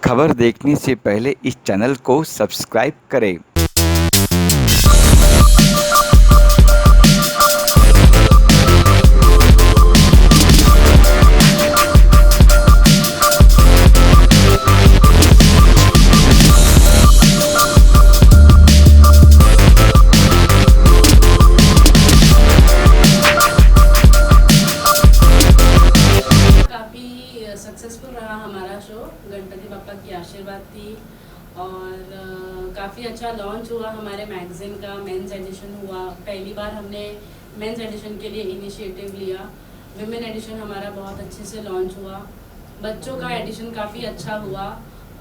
खबर देखने से पहले इस चैनल को सब्सक्राइब करें। सक्सेसफुल रहा हमारा शो। गणपति बापा की आशीर्वाद थी और काफ़ी अच्छा लॉन्च हुआ। हमारे मैगज़ीन का मेंस एडिशन हुआ। पहली बार हमने मेंस एडिशन के लिए इनिशिएटिव लिया। विमेन एडिशन हमारा बहुत अच्छे से लॉन्च हुआ। बच्चों का एडिशन काफ़ी अच्छा हुआ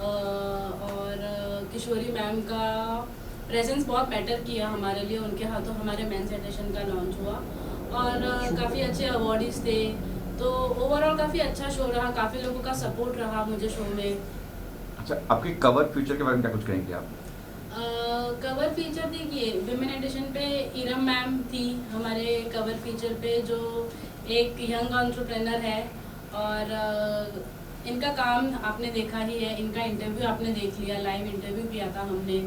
और किशोरी मैम का प्रेजेंस बहुत मैटर किया हमारे लिए। उनके हाथों हमारे मेंस एडिशन का लॉन्च हुआ और काफ़ी अच्छे अवार्डीज थे। तो ओवरऑल काफ़ी अच्छा शो रहा। काफ़ी लोगों का सपोर्ट रहा मुझे शो में। अच्छा, आपके कवर फीचर के बारे में क्या कुछ कहेंगे आप? कवर फीचर देखिए, विमेन एडिशन पे इरम मैम थी हमारे कवर फीचर पे, जो एक यंग एंटरप्रेन्योर है और इनका काम आपने देखा ही है। इनका इंटरव्यू आपने देख लिया, लाइव इंटरव्यू किया था हमने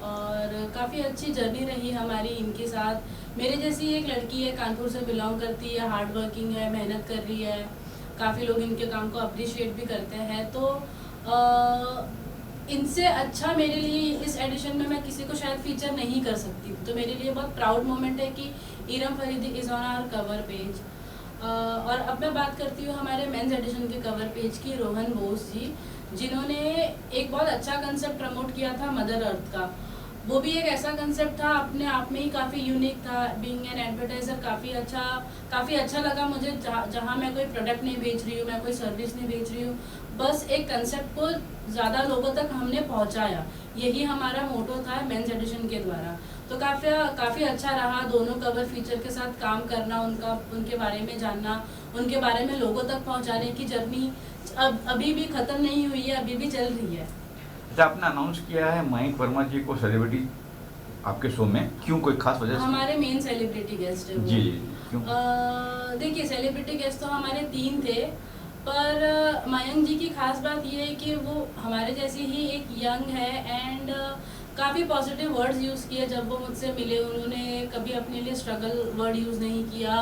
और काफ़ी अच्छी जर्नी रही हमारी इनके साथ। मेरे जैसी एक लड़की है, कानपुर से बिलोंग करती है, हार्ड वर्किंग है, मेहनत कर रही है। काफ़ी लोग इनके काम को अप्रिशिएट भी करते हैं। तो इनसे अच्छा मेरे लिए इस एडिशन में मैं किसी को शायद फीचर नहीं कर सकती। तो मेरे लिए बहुत प्राउड मोमेंट है कि Iram Faridi is on our cover page. और अब मैं बात करती हूँ हमारे मेंस एडिशन के कवर पेज की, रोहन बोस जी, जिन्होंने एक बहुत अच्छा कंसेप्ट प्रमोट किया था मदर अर्थ का। वो भी एक ऐसा कंसेप्ट था, अपने आप में ही काफ़ी यूनिक था। बीइंग एन एडवर्टाइज़र काफ़ी अच्छा लगा मुझे। जहाँ मैं कोई प्रोडक्ट नहीं बेच रही हूँ, मैं कोई सर्विस नहीं बेच रही हूँ, बस एक कंसेप्ट को ज़्यादा लोगों तक हमने पहुँचाया। यही हमारा मोटो था मेंस एडिशन के द्वारा। तो काफ़ी अच्छा रहा दोनों कवर फीचर के साथ काम करना, उनके बारे में जानना, उनके बारे में लोगों तक पहुँचाने की जर्नी अभी भी ख़त्म नहीं हुई है, अभी भी चल रही है। अच्छा, आपने अनाउंस किया है मयंक वर्मा जी को सेलिब्रिटी आपके शो में, क्यों? कोई खास वजह? हमारे मेन सेलिब्रिटी गेस्ट है वो। जी, क्यों? देखिए, सेलिब्रिटी गेस्ट तो हमारे 3 थे, पर मयंक जी की खास बात ये है कि वो हमारे जैसे ही एक यंग है एंड काफ़ी पॉजिटिव वर्ड्स यूज़ किए जब वो मुझसे मिले। उन्होंने कभी अपने लिए स्ट्रगल वर्ड यूज़ नहीं किया।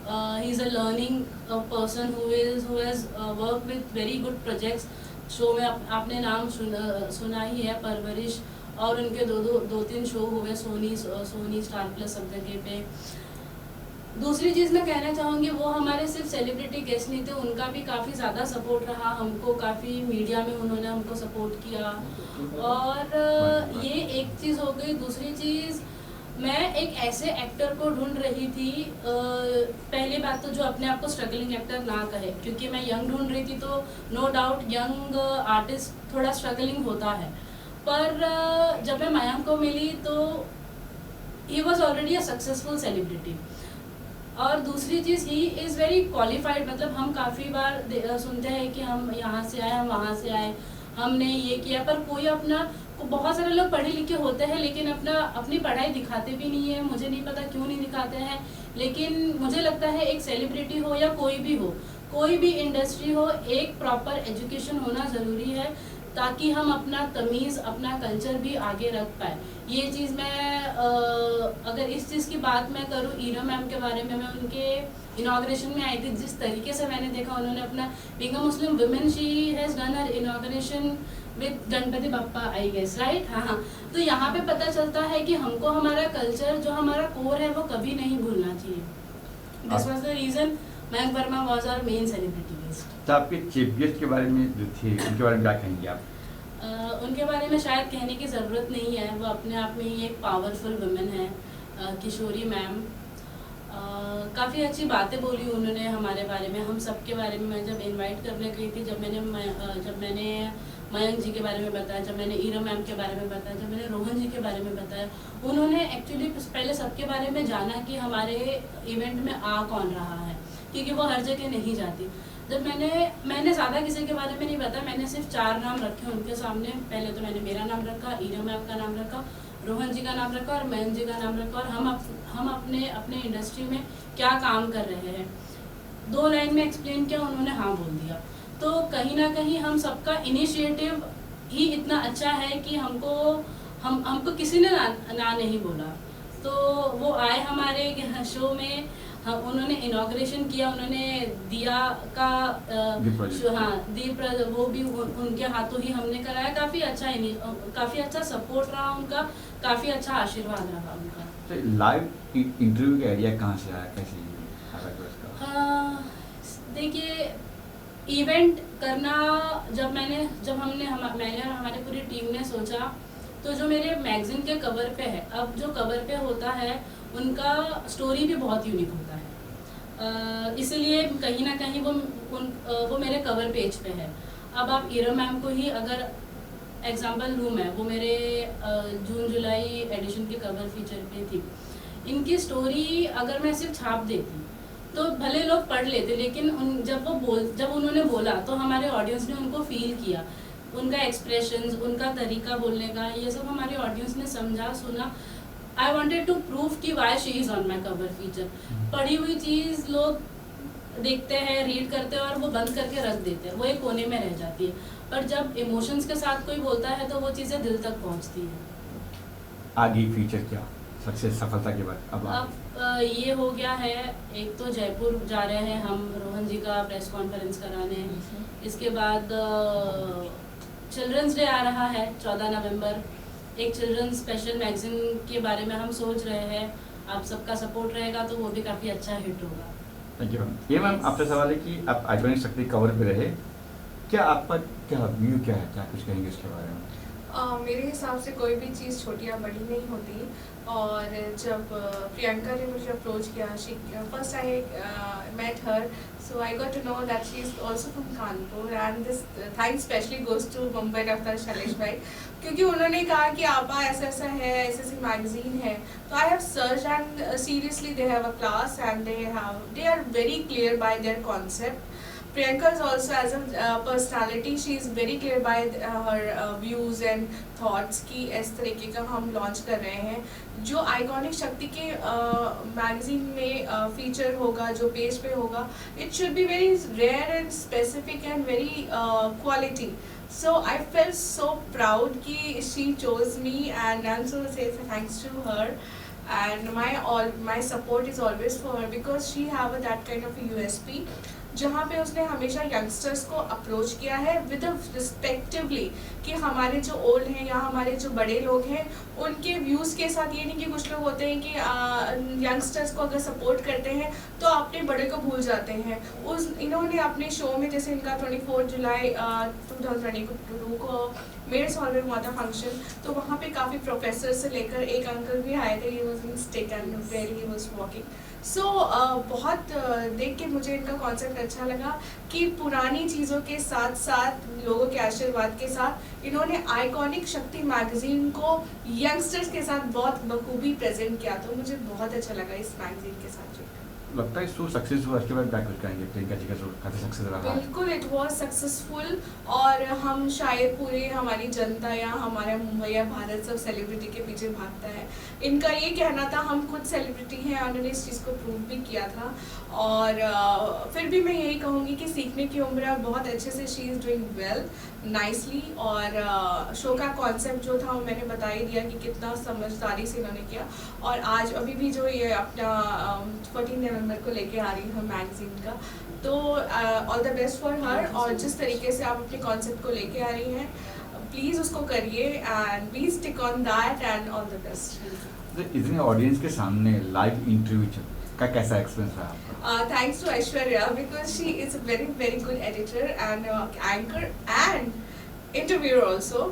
He is a learning person who has work with very good projects. Show में आपने नाम सुना ही है, परवरिश, और उनके दो तीन शो हुए सोनी स्टार प्लस सब जगह पे। दूसरी चीज़ मैं कहना चाहूँगी, वो हमारे सिर्फ सेलिब्रिटी गेस्ट नहीं थे, उनका भी काफ़ी ज़्यादा सपोर्ट रहा हमको। काफ़ी मीडिया में उन्होंने हमको सपोर्ट किया और ये एक चीज़ हो गई। दूसरी चीज़, मैं एक ऐसे एक्टर को ढूंढ रही थी। पहली बात तो जो अपने आप को स्ट्रगलिंग एक्टर ना कहे, क्योंकि मैं यंग ढूंढ रही थी, तो नो डाउट यंग आर्टिस्ट थोड़ा स्ट्रगलिंग होता है। पर जब मैं मयंक को मिली तो he was already a successful celebrity. और दूसरी चीज़, ही इज़ वेरी क्वालिफाइड। मतलब हम काफ़ी बार सुनते हैं कि हम यहाँ से आए, हम वहाँ से आए, हमने ये किया, पर कोई अपना, बहुत सारे लोग पढ़े लिखे होते हैं लेकिन अपनी पढ़ाई दिखाते भी नहीं है। मुझे नहीं पता क्यों नहीं दिखाते हैं, लेकिन मुझे लगता है एक सेलिब्रिटी हो या कोई भी हो, कोई भी इंडस्ट्री हो, एक प्रॉपर एजुकेशन होना ज़रूरी है, ताकि हम अपना तमीज़, अपना कल्चर भी आगे रख पाए। ये चीज़ मैं अगर इस चीज़ की बात मैं करूँ इरम मैम के बारे में, मैं उनके इनाग्रेशन में आई थी। जिस तरीके से मैंने देखा उन्होंने अपना, being a Muslim women, she has done her inauguration with Ganpati Bappa, I guess, right? हाँ। तो यहाँ पे पता चलता है कि हमको हमारा कल्चर, जो हमारा कोर है, वो कभी नहीं भूलना चाहिए। This was the reason Mayank Verma was our main celebrity guest. तो आपके चीफ गेस्ट के बारे में जो थे, उनके बारे में क्या कहेंगे आप? उनके बारे में शायद कहने की ज़रूरत नहीं है। वो अपने आप में ही एक पावरफुल वुमेन है, किशोरी मैम। काफ़ी अच्छी बातें बोली उन्होंने हमारे बारे में, हम सब के बारे में। मैं जब इनवाइट करने गई थी, जब मैंने मयंक जी के बारे में बताया, जब मैंने इरम मैम के बारे में बताया, जब मैंने रोहन जी के बारे में बताया, उन्होंने एक्चुअली पहले सबके बारे में जाना कि हमारे इवेंट में आ कौन रहा है, क्योंकि वो हर जगह नहीं जाती। जब मैंने ज़्यादा किसी के बारे में नहीं बताया, मैंने सिर्फ 4 नाम रखे उनके सामने। पहले तो मैंने मेरा नाम रखा, इरम मैम का नाम रखा, रोहन जी का नाम रखा और मयंक जी का नाम रखा, और हम अपने इंडस्ट्री में क्या काम कर रहे हैं 2 लाइन में एक्सप्लेन किया, उन्होंने हाँ बोल दिया। तो कहीं ना कहीं हम सबका इनिशिएटिव ही इतना अच्छा है कि हमको किसी ने ना नहीं बोला। तो वो आए हमारे शो में, उन्होंने इनॉग्रेशन किया, उन्होंने दिया का दीप वो भी उनके हाथों ही हमने कराया। काफ़ी अच्छा सपोर्ट रहा उनका, काफ़ी अच्छा आशीर्वाद रहा उनका। तो लाइव इंटरव्यू का आइडिया कहाँ से आया, कैसे आया? देखिए, इवेंट करना मैंने और हमारी पूरी टीम ने सोचा, तो जो मेरे मैगजीन के कवर पे है, अब जो कवर पे होता है उनका स्टोरी भी बहुत यूनिक होता है, इसलिए कहीं ना कहीं वो मेरे कवर पेज पे है। अब आप इरा मैम को ही अगर एग्जाम्पल लूँ मैं, वो मेरे जून जुलाई एडिशन के कवर फीचर पे थी। इनकी स्टोरी अगर मैं सिर्फ छाप देती तो भले लोग पढ़ लेते, लेकिन जब उन्होंने बोला तो हमारे ऑडियंस ने उनको फील किया, उनका एक्सप्रेशंस, उनका तरीका बोलने का, ये सब हमारे ऑडियंस ने समझा, सुना। आई वॉन्टेड टू प्रूव कि why she is on my cover feature. पढ़ी हुई चीज़ लोग देखते हैं, रीड करते हैं और वो बंद करके रख देते हैं, वो एक कोने में रह जाती है। पर जब इमोशंस के साथ कोई बोलता है तो वो चीज़ें दिल तक पहुंचती हैं। आगे फीचर क्या सक्सेस, सफलता के बाद अब ये हो गया है, एक तो जयपुर जा रहे हैं हम रोहन जी का प्रेस कॉन्फ्रेंस कराने। इसके बाद चिल्ड्रंस डे आ रहा है 14 नवंबर, एक चिल्ड्रंस स्पेशल मैगजीन के बारे में हम सोच रहे हैं। आप सबका सपोर्ट रहेगा तो वो भी काफ़ी अच्छा हिट होगा। Thank you ma'am. ये मैम आपसे सवाल है कि आप आइकॉनिक शक्ति कवर पे रहे, क्या आपका क्या व्यू क्या है, क्या कुछ कहेंगे इसके बारे में? मेरे हिसाब से कोई भी चीज़ छोटी या बड़ी नहीं होती, और जब प्रियंका ने मुझे अप्रोच किया, first I met her, so I got to know that she is also from Kanpur, and this thanks specially goes to Mumbai Dr. Shailesh भाई, क्योंकि उन्होंने कहा कि आपा ऐसा ऐसा है, ऐसी मैगजीन है। तो I have searched and seriously they have a class and they are very clear by their concept. Priyanka is also, as a personality, she is very clear by her views and thoughts कि इस तरीके का हम launch कर रहे हैं। जो iconic शक्ति के मैगजीन में फीचर होगा, जो पेज पे होगा, it should be very rare and specific and very quality. So I felt so proud कि she chose me, and I'm so say thanks to her, and my support is always for her because she have that kind of a USP जहाँ पे उसने हमेशा youngsters को approach किया है with respectively, कि हमारे जो ओल्ड हैं या हमारे जो बड़े लोग हैं उनके व्यूज़ के साथ। ये नहीं कि कुछ लोग होते हैं कि यंगस्टर्स को अगर सपोर्ट करते हैं तो अपने बड़े को भूल जाते हैं। इन्होंने अपने शो में, जैसे इनका 24 जुलाई 2022 को मेरे हॉल में हुआ था फंक्शन, तो वहाँ पे काफ़ी प्रोफेसर से लेकर एक अंकल भी आए थे, he was in stick and where he was walking. So बहुत देख के मुझे इनका कॉन्सेप्ट अच्छा लगा कि पुरानी चीज़ों के साथ साथ लोगों के आशीर्वाद के साथ इन्होंने आइकॉनिक शक्ति मैगजीन को यंगस्टर्स के साथ बहुत बखूबी प्रेजेंट किया। तो मुझे बहुत अच्छा लगा इस मैगजीन के साथ जुड़कर। लगता है शो सक्सेस हुआ, इसके बाद बैक करेंगे प्रियंका जी का शो काफी सक्सेस रहा। बिल्कुल, इट वाज सक्सेसफुल, और हम शायद पूरे हमारी जनता या हमारा मुंबई या भारत सब सेलिब्रिटी के पीछे भागता है। इनका ये कहना था हम खुद सेलिब्रिटी हैं, उन्होंने इस चीज़ को प्रूव भी किया था। और फिर भी मैं यही कहूँगी कि सीखने की उम्र है, बहुत अच्छे से she is doing well nicely. और शो का कॉन्सेप्ट जो था वो मैंने बता ही दिया कि कितना समझदारी से इन्होंने किया। और आज अभी भी जो ये अपना 14 नवंबर को लेके आ रही है मैगजीन का, तो all the best for her. और जिस तरीके से आप अपने कॉन्सेप्ट को लेके आ रही हैं, प्लीज़ उसको करिए and please stick on that and all the best. इतने ऑडियंस के सामने लाइव इंटरव्यू का कैसा एक्सपीरियंस रहा आपका? Thanks to Aishwarya because she is a very very good editor and anchor and interviewer also.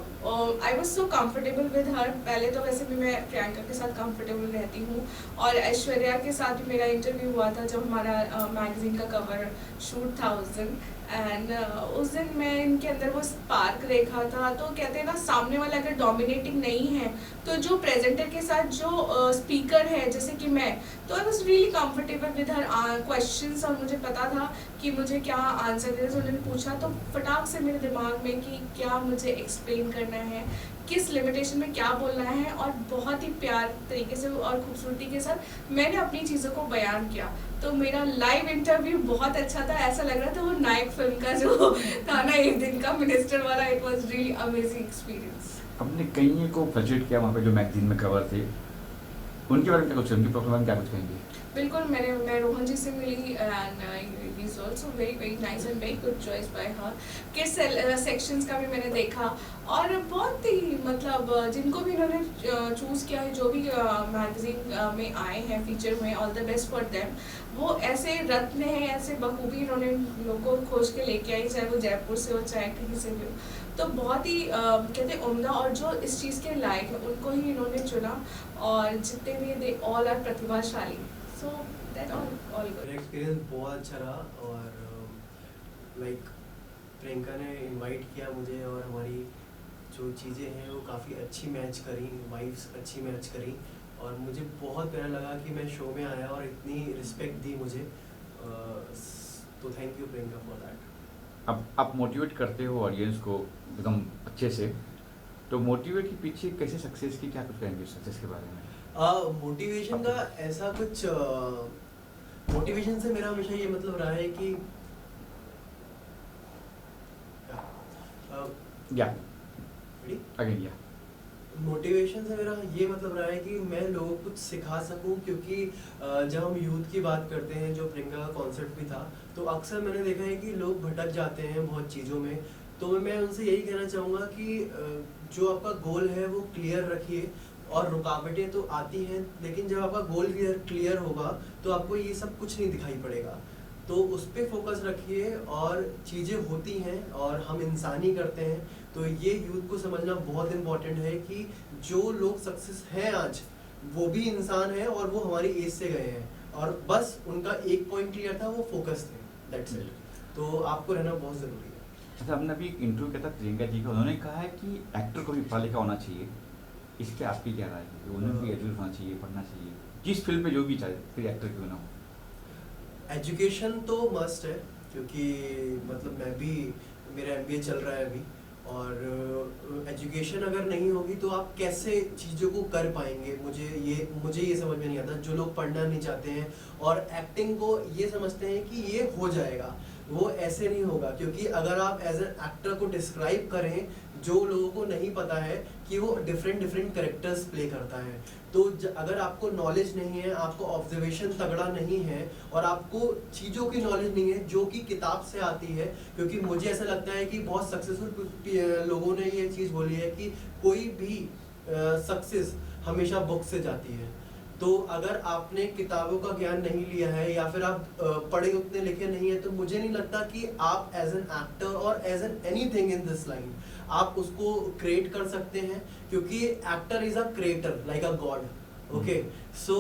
I was so comfortable with her. पहले तो वैसे भी मैं प्रियंका के साथ comfortable रहती हूँ, और ऐश्वर्या के साथ भी मेरा इंटरव्यू हुआ था जब हमारा मैगजीन का कवर शूट था उस दिन। एंड उस दिन मैं इनके अंदर वो स्पार्क देखा था। तो कहते हैं ना, सामने वाला अगर डोमिनेटिंग नहीं है तो जो प्रेजेंटर के साथ जो स्पीकर है, जैसे कि मैं, तो I was really comfortable with her questions, और मुझे पता था कि मुझे क्या आंसर देना। तो उन्होंने पूछा तो फटाक से मेरे दिमाग में कि क्या मुझे एक्सप्लेन करना है, किस लिमिटेशन में क्या बोलना है, और बहुत ही प्यार तरीके से और खूबसूरती के साथ मैंने अपनी चीज़ों को बयान किया। तो मेरा लाइव इंटरव्यू बहुत अच्छा था, ऐसा लग रहा था वो नायक फिल्म का जो था ना एक दिन का मिनिस्टर वाला, it was really amazing experience. हमने कई को फ्लक्चुएट किया वहाँ पे जो मैगजीन में कवर थे, उनके बारे में क्या कुछ, उनकी प्रॉब्लम क्या कुछ कहेंगे? बिल्कुल, मैं रोहन जी से मिली and he is also very very nice and very good choice by her. Kids sections का भी मैंने देखा और बहुत ही मतलब जिनको भी इन्होंने चूज़ किया है, जो भी मैगजीन में आए हैं फीचर में, all the best for them. वो ऐसे रत्न हैं, ऐसे बखूबी इन्होंने लोगों को खोज के लेके आई, चाहे वो जयपुर से हो चाहे कहीं से भी हो। तो बहुत ही कहते हैं उम्दा, और जो इस चीज़ के लायक है उनको ही इन्होंने चुना, और जितने भी दे ऑल आर प्रतिभाशाली। So that all good. मेरा एक्सपीरियंस बहुत अच्छा रहा और लाइक प्रियंका ने इनवाइट किया मुझे और हमारी जो चीज़ें हैं वो काफ़ी अच्छी मैच करी, वाइब्स अच्छी मैच करी और मुझे बहुत प्यारा लगा कि मैं शो में आया और इतनी रिस्पेक्ट दी मुझे, तो thank you Priyanka for that. अब आप मोटिवेट करते हो ऑडियंस को एकदम अच्छे से, तो मोटिवेट के पीछे कैसे सक्सेस की, क्या कुछ कहेंगे सक्सेस के बारे में? मोटिवेशन का ऐसा कुछ मोटिवेशन से मेरा हमेशा ये मतलब रहा है कि या अगेन या मोटिवेशन से मेरा ये मतलब रहा है कि मैं लोगों को कुछ सिखा सकूं, क्योंकि जब हम यूथ की बात करते हैं, जो प्रियंका का कॉन्सेप्ट भी था, तो अक्सर मैंने देखा है कि लोग भटक जाते हैं बहुत चीज़ों में। तो मैं उनसे यही कहना चाहूँगा कि जो आपका गोल है वो क्लियर रखिए, और रुकावटें तो आती हैं, लेकिन जब आपका गोल क्लियर होगा तो आपको ये सब कुछ नहीं दिखाई पड़ेगा। तो उस पर फोकस रखिए, और चीज़ें होती हैं और हम इंसान ही करते हैं। तो ये यूथ को समझना बहुत इम्पोर्टेंट है कि जो लोग सक्सेस हैं आज, वो भी इंसान है और वो हमारी एज से गए हैं, और बस उनका एक पॉइंट क्लियर था, वो फोकस थे, दैट्स इट। तो आपको रहना बहुत ज़रूरी है। अच्छा, हमने अभी एक इंटरव्यू किया था प्रियंका जी का, उन्होंने कहा है कि एक्टर को भी पढ़ा लिखा होना चाहिए, इस पर आपकी क्या राय है? उन्हें भी एजुकेट होना चाहिए, पढ़ना चाहिए, जिस फील्ड में जो भी चाहे, फिर एक्टर क्यों ना हो? एजुकेशन तो मस्ट है, क्योंकि मतलब मैं भी, मेरा MBA चल रहा है अभी, और एजुकेशन अगर नहीं होगी तो आप कैसे चीज़ों को कर पाएंगे? मुझे ये समझ में नहीं आता। जो लोग पढ़ना नहीं चाहते हैं और एक्टिंग को ये समझते हैं कि ये हो जाएगा, वो ऐसे नहीं होगा। क्योंकि अगर आप एज एन एक्टर को डिस्क्राइब करें, जो लोगों को नहीं पता है कि वो डिफरेंट कैरेक्टर्स प्ले करता है, तो अगर आपको नॉलेज नहीं है, आपको ऑब्जर्वेशन तगड़ा नहीं है, और आपको चीज़ों की नॉलेज नहीं है जो कि किताब से आती है, क्योंकि मुझे ऐसा लगता है कि बहुत सक्सेसफुल लोगों ने ये चीज़ बोली है कि कोई भी सक्सेस हमेशा बुक से जाती है। तो अगर आपने किताबों का ज्ञान नहीं लिया है, या फिर आप पढ़े उतने लिखे नहीं है, तो मुझे नहीं लगता कि आप एज एन एक्टर और as an anything in this line आप उसको क्रिएट कर सकते हैं, क्योंकि actor is a creator like a god. Okay, so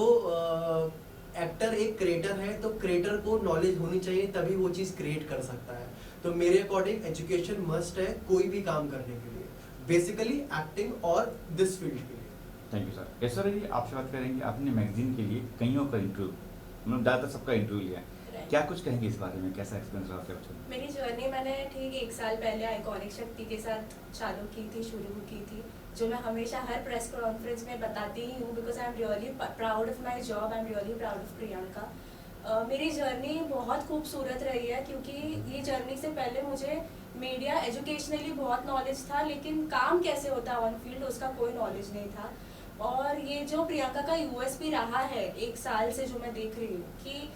actor एक क्रिएटर है, तो क्रिएटर को नॉलेज होनी चाहिए, तभी वो चीज़ क्रिएट कर सकता है। तो मेरे अकॉर्डिंग एजुकेशन मस्ट है कोई भी काम करने के लिए, बेसिकली एक्टिंग और दिस फील्ड के लिए। Thank you sir. Aishwarya ji, आपसे बात करेंगे। आपने मैगजीन के लिए कईयों का इंटरव्यू, मतलब ज़्यादातर सबका इंटरव्यू लिया है, क्या कुछ कहेंगे इस बारे में? कैसा एक्सपीरियंस रहा आपका? मेरी जर्नी मैंने ठीक 1 साल पहले आइकॉनिक शक्ति के साथ चालू की थी, शुरू की थी, जो मैं हमेशा हर प्रेस कॉन्फ्रेंस में बताती ही हूँ, because I am really proud of my job, I am really proud of Priyanka. मेरी जर्नी बहुत खूबसूरत रही है, क्योंकि ये जर्नी से पहले मुझे मीडिया एजुकेशनली बहुत नॉलेज था, लेकिन काम कैसे होता है ऑन फील्ड उसका कोई नॉलेज नहीं था। और ये जो प्रियंका का USP रहा है 1 साल से, जो मैं देख रही हूँ कि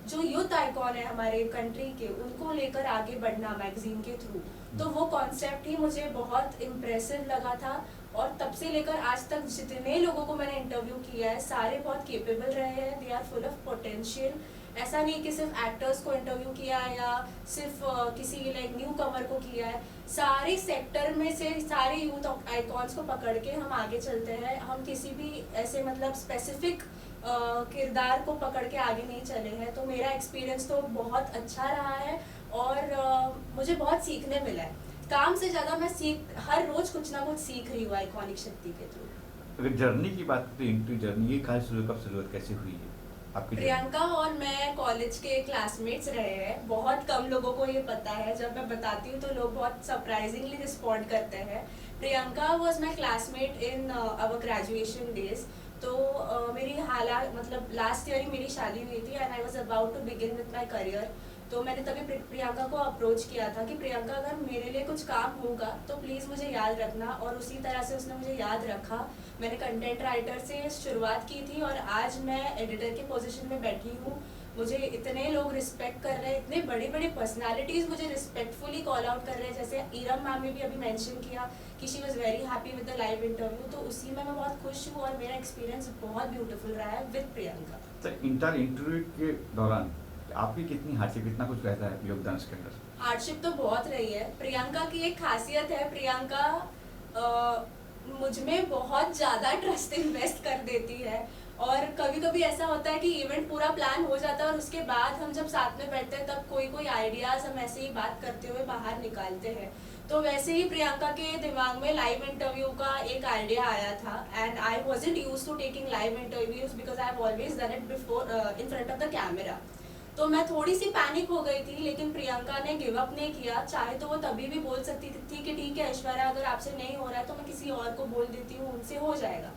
जो यूथ आइकॉन है हमारे कंट्री के, उनको लेकर आगे बढ़ना मैगजीन के थ्रू, तो वो कॉन्सेप्ट ही मुझे बहुत इम्प्रेसिव लगा था। और तब से लेकर आज तक जितने लोगों को मैंने इंटरव्यू किया है, सारे बहुत केपेबल रहे हैं, they are full of potential. ऐसा नहीं कि सिर्फ एक्टर्स को इंटरव्यू किया है या सिर्फ किसी लाइक न्यू कमर को किया है, सारे सेक्टर में से सारे यूथ आइकॉन्स को पकड़ के हम आगे चलते हैं। हम किसी भी ऐसे मतलब स्पेसिफिक किरदार को पकड़ के आगे नहीं चले हैं। तो मेरा एक्सपीरियंस तो बहुत अच्छा रहा है, और मुझे बहुत सीखने मिला है। काम से ज़्यादा मैं हर रोज़ कुछ ना कुछ सीख रही हूँ आइकॉनिक शक्ति के थ्रू। अगर जर्नी की बात करें, इंटरव्यू जर्नी, ये कब शुरुआत कैसे हुई है आपकी? प्रियंका और मैं कॉलेज के क्लासमेट्स रहे हैं। बहुत कम लोगों को ये पता है, जब मैं बताती हूँ तो लोग बहुत सरप्राइजिंगली रिस्पॉन्ड करते हैं। Priyanka was my classmate in our graduation days. तो मेरी हालात मतलब लास्ट ईयर ही मेरी शादी हुई थी and I was about to begin with my career. तो मैंने तभी प्रियंका को अप्रोच किया था कि प्रियंका अगर मेरे लिए कुछ काम होगा तो प्लीज़ मुझे याद रखना, और उसी तरह से उसने मुझे याद रखा। मैंने कंटेंट राइटर से शुरुआत की थी और आज मैं एडिटर की पोजीशन में बैठी हूँ। मुझे इतने लोग रिस्पेक्ट कर रहे हैं, इतने बड़ी बड़ी पर्सनालिटीज़ मुझे रिस्पेक्टफुली कॉल आउट कर रहे हैं, जैसे इरम मैम ने भी अभी मेंशन किया कि she was very happy with the live interview. तो उसी में मैं बहुत खुश हूँ और मेरा एक्सपीरियंस बहुत ब्यूटीफुल रहा है विद प्रियंका। तो इंटर इंटरव्यू के दौरान आपकी कितनी हार्डशिप, कितना कुछ रहता है योगदान इसके अंदर? हार्डशिप तो बहुत रही है। प्रियंका की एक खासियत है, प्रियंका मुझ में बहुत ज़्यादा ट्रस्ट इन्वेस्ट कर देती है, और कभी कभी ऐसा होता है कि इवेंट पूरा प्लान हो जाता है और उसके बाद हम जब साथ में बैठते हैं तब कोई कोई आइडियाज़ हम ऐसे ही बात करते हुए बाहर निकालते हैं। तो वैसे ही प्रियंका के दिमाग में लाइव इंटरव्यू का एक आइडिया आया था and I wasn't used to taking live interviews because I have always done it before in front of the camera. तो मैं थोड़ी सी पैनिक हो गई थी, लेकिन प्रियंका ने गिव अप नहीं किया। चाहे तो वो तभी भी बोल सकती थी कि ठीक है ऐश्वर्या, अगर आपसे नहीं हो रहा है तो मैं किसी और को बोल देती हूँ, उनसे हो जाएगा।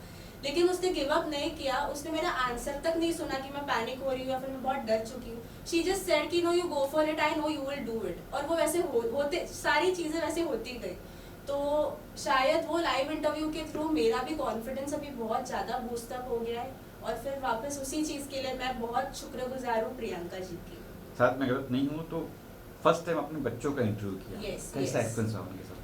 लेकिन उसने गिव अप नहीं किया, उसने मेरा आंसर तक नहीं सुना कि मैं पैनिक हो रही हूँ या फिर मैं बहुत डर चुकी हूँ। शी जस्ट सेड कि no you go for it, I know you will do it. और वो वैसे होते सारी चीज़ें वैसे होती गई। तो शायद वो लाइव इंटरव्यू के थ्रू मेरा भी कॉन्फिडेंस अभी बहुत ज़्यादा बूस्टअप हो गया है, और फिर वापस उसी चीज़ के लिए मैं बहुत शुक्रगुजार हूँ प्रियंका जी की। शायद मैं गलत नहीं हूँ तो फर्स्ट टाइम अपने बच्चों का इंटरव्यू किया, Yes, कैसा yes. एक्सपीरियंस रहा उनके साथ में?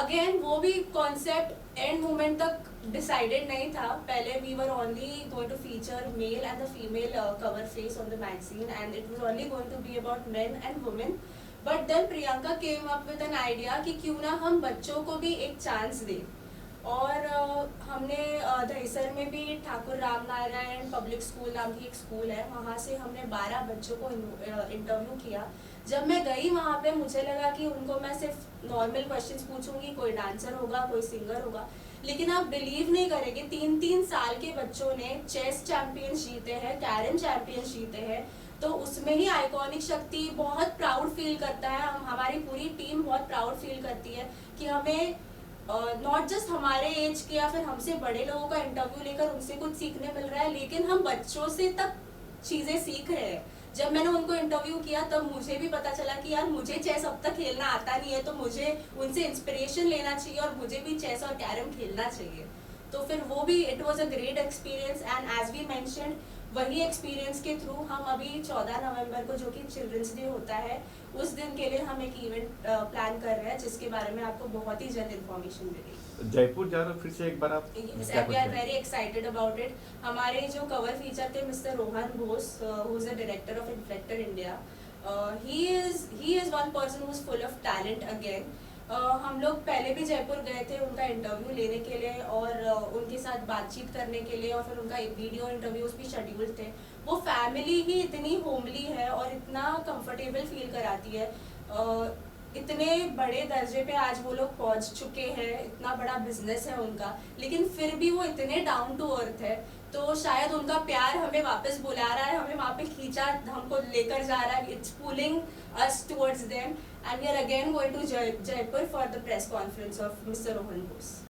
अगेन वो भी कॉन्सेप्ट एंड मोमेंट तक डिसाइडेड नहीं था। पहले we were only going to feature male and the female cover face on the magazine and it was only going to be about men and women. But then Priyanka came up with an idea कि क्यों ना हम बच्चों को भी एक chance दें। और हमने दहीसर में भी ठाकुर रामनारायण पब्लिक स्कूल नाम की एक स्कूल है, वहाँ से हमने 12 बच्चों को इंटरव्यू किया। जब मैं गई वहाँ पे मुझे लगा कि उनको मैं सिर्फ नॉर्मल क्वेश्चंस पूछूंगी, कोई डांसर होगा, कोई सिंगर होगा, लेकिन आप बिलीव नहीं करेंगे 3-3 साल के बच्चों ने चेस चैंपियंस जीते हैं, कैरम चैंपियंस जीते हैं। तो उसमें ही आइकॉनिक शक्ति बहुत प्राउड फील करता है, हमारी पूरी टीम बहुत प्राउड फील करती है कि हमें नॉट जस्ट हमारे एज के या फिर हमसे बड़े लोगों का इंटरव्यू लेकर उनसे कुछ सीखने मिल रहा है, लेकिन हम बच्चों से तक चीज़ें सीख रहे हैं। जब मैंने उनको इंटरव्यू किया तब मुझे भी पता चला कि यार मुझे चेस अब तक खेलना आता नहीं है, तो मुझे उनसे इंस्पिरेशन लेना चाहिए और मुझे भी चेस और कैरम खेलना चाहिए। तो फिर वो भी it was a great experience and as we mentioned वही एक्सपीरियंस के थ्रू हम अभी 14 नवंबर को जो कि चिल्ड्रंस डे होता है उस दिन के लिए हम एक इवेंट प्लान कर रहे हैं जिसके बारे में आपको बहुत ही जल्द इन्फॉर्मेशन मिलेगी। जयपुर जा रहे हो फिर से एक बार आप? Yes, and we are very excited about it. हमारे जो कवर फीचर थे mister Rohan Bose, who is the director of Inflector India. He is one person who is full of talent again. हम लोग पहले भी जयपुर गए थे उनका इंटरव्यू लेने के लिए और उनके साथ बातचीत करने के लिए, और फिर उनका एक वीडियो इंटरव्यूज भी शेड्यूल्ड थे। वो फैमिली ही इतनी होमली है और इतना कंफर्टेबल फील कराती है। इतने बड़े दर्जे पे आज वो लोग पहुंच चुके हैं, इतना बड़ा बिजनेस है उनका, लेकिन फिर भी वो इतने डाउन टू अर्थ है। तो शायद उनका प्यार हमें वापस बुला रहा है, हमें वहाँ पे खींचा, हमको लेकर जा रहा है। It's pulling us towards them and we are again going to Jaipur for the press conference of mister Rohan Bose.